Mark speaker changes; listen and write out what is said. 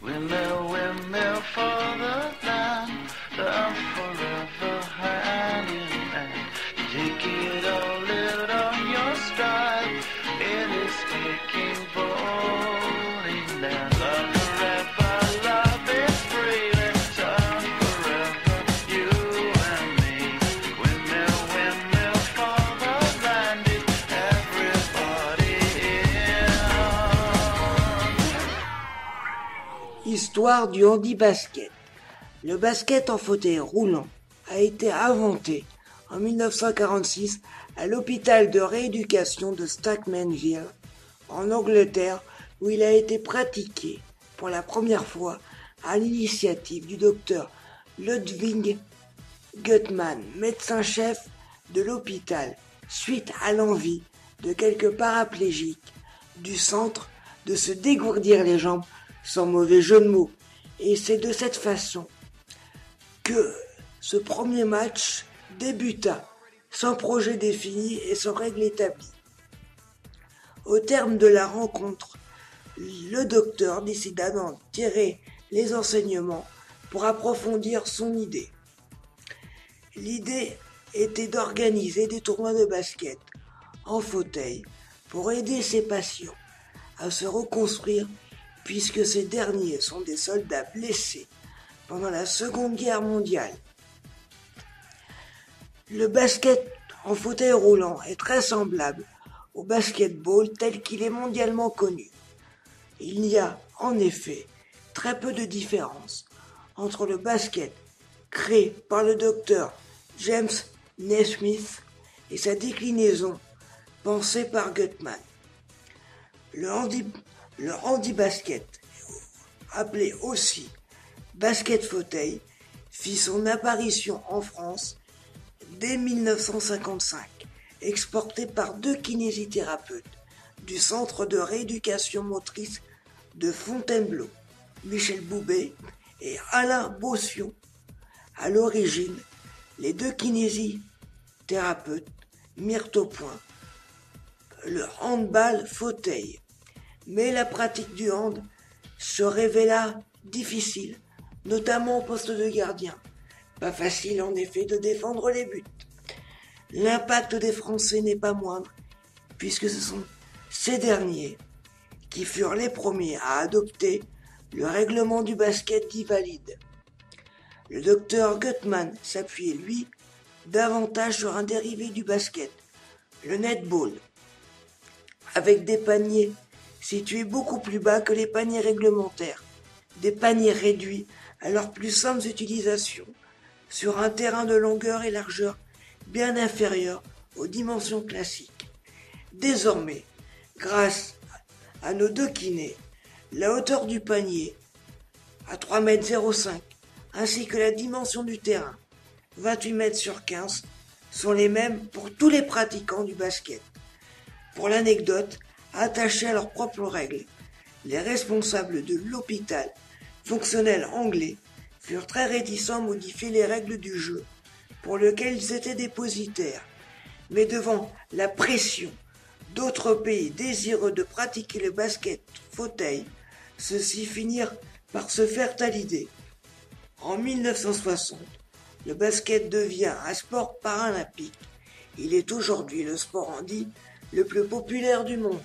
Speaker 1: Windmill, windmill for the land, I'm forever hand in hand. Take it all, live on your stride, it is taking falling down. Love forever, love is free, let's turn forever, you and me. Windmill, windmill for the land, is everybody in.
Speaker 2: Histoire du handi-basket. Le basket en fauteuil roulant a été inventé en 1946 à l'hôpital de rééducation de Stackmanville, en Angleterre, où il a été pratiqué pour la première fois à l'initiative du docteur Ludwig Guttmann, médecin-chef de l'hôpital, suite à l'envie de quelques paraplégiques du centre de se dégourdir les jambes, sans mauvais jeu de mots. Et c'est de cette façon que ce premier match débuta, sans projet défini et sans règle établie. Au terme de la rencontre, le docteur décida d'en tirer les enseignements pour approfondir son idée. L'idée était d'organiser des tournois de basket en fauteuil pour aider ses patients à se reconstruire, puisque ces derniers sont des soldats blessés pendant la Seconde Guerre mondiale. Le basket en fauteuil roulant est très semblable au basketball tel qu'il est mondialement connu. Il y a en effet très peu de différence entre le basket créé par le docteur James Naismith et sa déclinaison pensée par Guttmann. Le handi-basket, appelé aussi basket fauteuil, fit son apparition en France dès 1955, exporté par deux kinésithérapeutes du centre de rééducation motrice de Fontainebleau, Michel Boubet et Alain Bossion. À l'origine, les deux kinésithérapeutes mirent au point le handball fauteuil, mais la pratique du hand se révéla difficile, notamment au poste de gardien. Pas facile en effet de défendre les buts. L'impact des Français n'est pas moindre, puisque ce sont ces derniers qui furent les premiers à adopter le règlement du basket dit valide. Le docteur Guttmann s'appuyait, lui, davantage sur un dérivé du basket, le netball, avec des paniers situés beaucoup plus bas que les paniers réglementaires, des paniers réduits à leurs plus simples utilisations, sur un terrain de longueur et largeur bien inférieurs aux dimensions classiques. Désormais, grâce à nos deux kinés, la hauteur du panier, à 3,05 m, ainsi que la dimension du terrain, 28 mètres sur 15, sont les mêmes pour tous les pratiquants du basket. Pour l'anecdote, attachés à leurs propres règles, les responsables de l'hôpital, fonctionnels anglais, furent très réticents à modifier les règles du jeu, pour lequel ils étaient dépositaires. Mais devant la pression d'autres pays désireux de pratiquer le basket fauteuil, ceux-ci finirent par se faire à l'idée. En 1960, le basket devient un sport paralympique. Il est aujourd'hui le sport handi le plus populaire du monde.